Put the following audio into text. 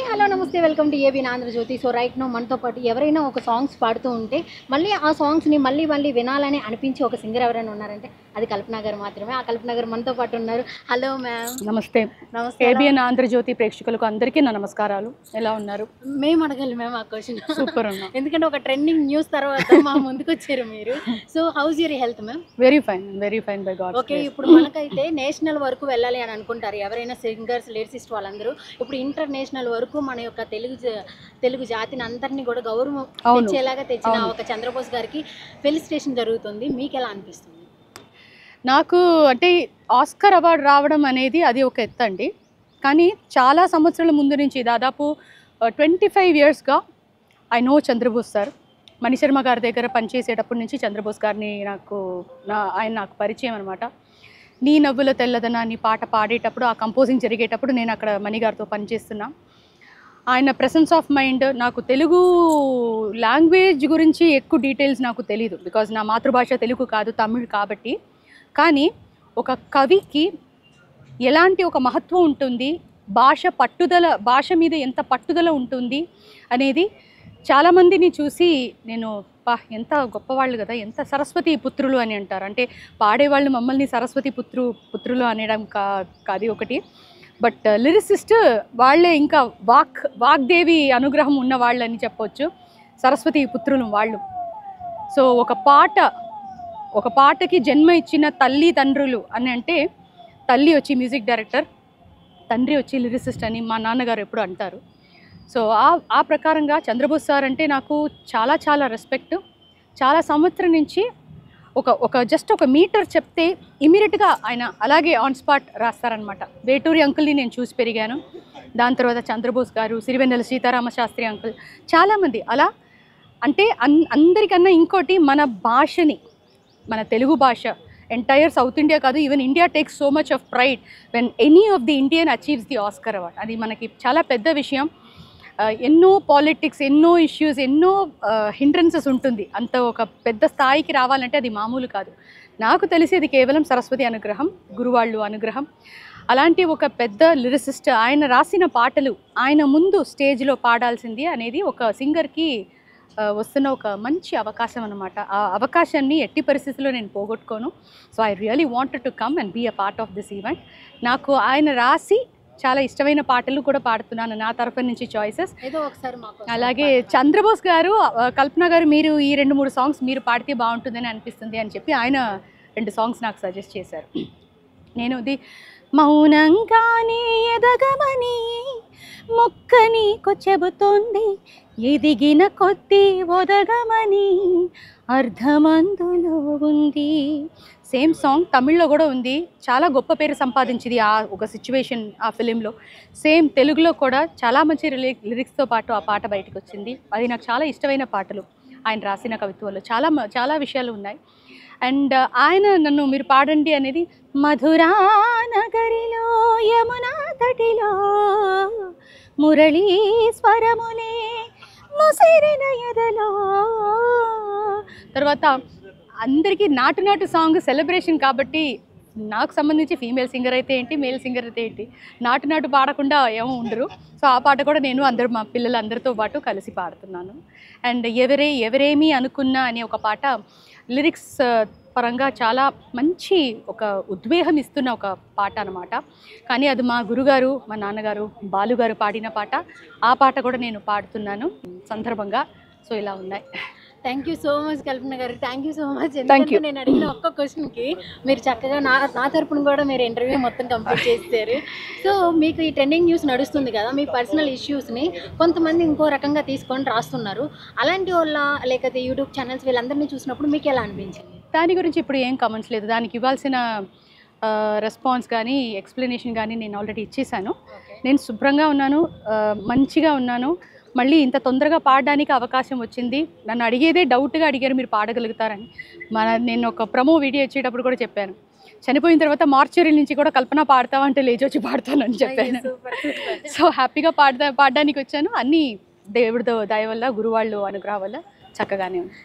Hello నమస్తే welcome to A B Andhrajyothi. So right now మనతో పాటు ఎవరైనా ఒక సాంగ్స్ పాడుతూ ఉంటే మళ్ళీ ఆ సాంగ్స్ని మళ్ళీ వినాలని అనిపించి ఒక సింగర్ ఎవరైనా ఉన్నారంటే అది కల్పన గారు మాత్రమే. ఆ కల్పన గారు మనతో పాటు ఉన్నారు. Hello ma'am. నమస్తే. నమస్తే. ఏబిఎన్ ఆంధ్రజ్యోతి ప్రేక్షకులకు అందరికీ నా నమస్కారాలు. ఎలా ఉన్నారు? మేము అడగాలి మ్యామ్ ఆ క్వశ్చన్. సూపర్ ఉన్నా. ఎందుకంటే ఒక ట్రెండింగ్ న్యూస్ తర్వాత మా ముందుకు వచ్చారు మీరు. So house your health ma'am? Very fine by God. Okay, ఇప్పుడు మనకైతే నేషనల్ వరకు వెళ్ళాలి అని అనుకుంటారు ఎవరైనా సింగర్స్ లిరిసిస్ట్ వాళ్ళందరూ. ఇప్పుడు ఇంటర్నేషనల్ వరకు మన యొక్క తెలుగు జాతిని అందరినీ కూడా గౌరవం తెచ్చేలాగా తెచ్చిన ఒక చంద్రబోస్ గారికి ఫెలిసిటేషన్ జరుగుతుంది. మీకు ఎలా అనిపిస్తుంది? నాకు అంటే ఆస్కర్ అవార్డు రావడం అనేది అది ఒక ఎత్తు అండి. కానీ చాలా సంవత్సరాల ముందు నుంచి దాదాపు 25 yearsగా I know Chandrabose sir. Mani Sharma గారి దగ్గర పనిచేసేటప్పటి నుంచి చంద్రబోస్ గారిని ఆయన నాకు పరిచయం అనమాట. నీ నవ్వుల తెల్లదనాన్ని పాట పాడేటప్పుడు, ఆ కంపోజింగ్ జరిగేటప్పుడు నేను అక్కడ మణిగారితో పనిచేస్తున్నా. ఆయన ప్రెసెన్స్ ఆఫ్ మైండ్, నాకు తెలుగు లాంగ్వేజ్ గురించి ఎక్కువ డీటెయిల్స్ నాకు తెలీదు, బికాజ్ నా మాతృభాష తెలుగు కాదు, తమిళ్ కాబట్టి. కానీ ఒక కవికి ఎలాంటి ఒక మహత్వం ఉంటుంది, భాష మీద ఎంత పట్టుదల ఉంటుంది అనేది చాలామందిని చూసి నేను ఎంత గొప్పవాళ్ళు కదా, ఎంత సరస్వతి పుత్రులు అని అంటారు. అంటే పాడేవాళ్ళు మమ్మల్ని సరస్వతి పుత్రులు అనడం కాదు ఒకటి, బట్ లిరిసిస్ట్ వాళ్ళే ఇంకా వాగ్దేవి అనుగ్రహం ఉన్న వాళ్ళని చెప్పొచ్చు, సరస్వతి పుత్రులు వాళ్ళు. సో ఒక పాటకి జన్మ ఇచ్చిన తల్లిదండ్రులు అని అంటే, తల్లి వచ్చి మ్యూజిక్ డైరెక్టర్, తండ్రి వచ్చి లిరిసిస్ట్ అని మా నాన్నగారు ఎప్పుడు అంటారు. సో ఆ ప్రకారంగా చంద్రబోస్ సార్ అంటే నాకు చాలా రెస్పెక్ట్. చాలా సంవత్సరం నుంచి జస్ట్ ఒక మీటర్ చెప్తే ఇమీడియట్గా ఆయన అలాగే ఆన్ స్పాట్ రాస్తారనమాట. వేటూరి అంకుల్ని నేను చూసి పెరిగాను. దాని తర్వాత చంద్రబోస్ గారు, సిరివెన్నెల సీతారామ శాస్త్రి అంకుల్, చాలామంది అలా. అంటే అందరికన్నా ఇంకోటి, మన భాషని, మన తెలుగు భాష ఎంటైర్ సౌత్ ఇండియా కాదు, even India takes so much of pride when any of the Indian achieves the Oscar award. అది మనకి చాలా పెద్ద విషయం. ఎన్నో పాలిటిక్స్, ఎన్నో ఇష్యూస్, ఎన్నో హిండ్రన్సెస్ ఉంటుంది. అంత ఒక పెద్ద స్థాయికి రావాలంటే అది మామూలు కాదు. నాకు తెలిసేది కేవలం సరస్వతి అనుగ్రహం, గురువాళ్ళు అనుగ్రహం. అలాంటి ఒక పెద్ద లిరిసిస్ట్, ఆయన రాసిన పాటలు ఆయన ముందు స్టేజ్లో పాడాల్సింది అనేది ఒక సింగర్కి వస్తున్న ఒక మంచి అవకాశం అనమాట. ఆ అవకాశాన్ని ఎట్టి పరిస్థితుల్లో నేను పోగొట్టుకోను. So I really wanted to come and be a part of this event. నాకు ఆయన రాసి చాలా ఇష్టమైన పాటలు కూడా పాడుతున్నాను నా తరఫు నుంచి చాయిసెస్. అలాగే చంద్రబోస్ గారు, కల్పన గారు, మీరు ఈ 2-3 సాంగ్స్ మీరు పాడితే బాగుంటుందని అనిపిస్తుంది అని చెప్పి ఆయన 2 సాంగ్స్ నాకు సజెస్ట్ చేశారు. నేను ఇది మౌనంగానే ఎదగమని మొక్క నీకు చెబుతోంది, ఎదిగిన కొద్దీ ఒదగమని అర్ధమందులో ఉంది. సేమ్ సాంగ్ తమిళ్లో కూడా ఉంది, చాలా గొప్ప పేరు సంపాదించింది ఆ ఒక సిచ్యువేషన్ ఆ ఫిలింలో. సేమ్ తెలుగులో కూడా చాలా మంచి లిరిక్స్తో పాటు ఆ పాట బయటకు వచ్చింది. అది నాకు చాలా ఇష్టమైన పాటలు. ఆయన రాసిన కవిత్వంలో చాలా విషయాలు ఉన్నాయి. అండ్ ఆయన నన్ను మీరు పాడండి అనేది, మధురా నగరిలో యమునా తటిలో మురళీ స్వరములే ముసిరిన ఎదలో. తర్వాత అందరికీ నాటు సాంగ్ సెలబ్రేషన్ కాబట్టి, నాకు సంబంధించి ఫీమేల్ సింగర్ అయితే ఏంటి, మేల్ సింగర్ అయితే ఏంటి, నాటు పాడకుండా ఏమో ఉండరు. సో ఆ పాట కూడా నేను మా పిల్లలందరితో పాటు కలిసి పాడుతున్నాను. అండ్ ఎవరేమీ అనుకున్నా అనే ఒక పాట లిరిక్స్ పరంగా చాలా మంచి ఒక ఉద్వేగం ఇస్తున్న ఒక పాట అనమాట. కానీ అది మా గురుగారు, మా నాన్నగారు బాలుగారు పాడిన పాట. ఆ పాట కూడా నేను పాడుతున్నాను సందర్భంగా. సో ఇలా ఉన్నాయి. థ్యాంక్ యూ సో మచ్ కల్పన గారు, థ్యాంక్ యూ సో మచ్. ఎందుకంటే నేను అడిగిన ఒక్క క్వశ్చన్కి మీరు చక్కగా నా తరపున కూడా మీరు ఇంటర్వ్యూ మొత్తం కంప్లీట్ చేస్తారు. సో మీకు ఈ ట్రెండింగ్ న్యూస్ నడుస్తుంది కదా, మీ పర్సనల్ ఇష్యూస్ని కొంతమంది ఇంకో రకంగా తీసుకొని రాస్తున్నారు. అలాంటి వాళ్ళ లేకపోతే యూట్యూబ్ ఛానల్స్ వీళ్ళందరినీ చూసినప్పుడు మీకు ఎలా అనిపించింది? దాని గురించి ఇప్పుడు ఏం కామెంట్స్ లేదు. దానికి ఇవ్వాల్సిన రెస్పాన్స్ కానీ ఎక్స్ప్లెనేషన్ కానీ నేను ఆల్రెడీ ఇచ్చేసాను. నేను శుభ్రంగా ఉన్నాను, మంచిగా ఉన్నాను. మళ్ళీ ఇంత తొందరగా పాడడానికి అవకాశం వచ్చింది. నన్ను అడిగేదే డౌట్గా అడిగారు, మీరు పాడగలుగుతారని. నేను ఒక ప్రమో వీడియో ఇచ్చేటప్పుడు కూడా చెప్పాను, చనిపోయిన తర్వాత మార్చరీ నుంచి కూడా కల్పన పాడతావంటే లేచొచ్చి పాడతానని చెప్పాను. సో హ్యాపీగా పాడడానికి వచ్చాను. అన్నీ దేవుడి దయ వల్ల, గురువాళ్ళు అనుగ్రహం వల్ల చక్కగానే ఉంది.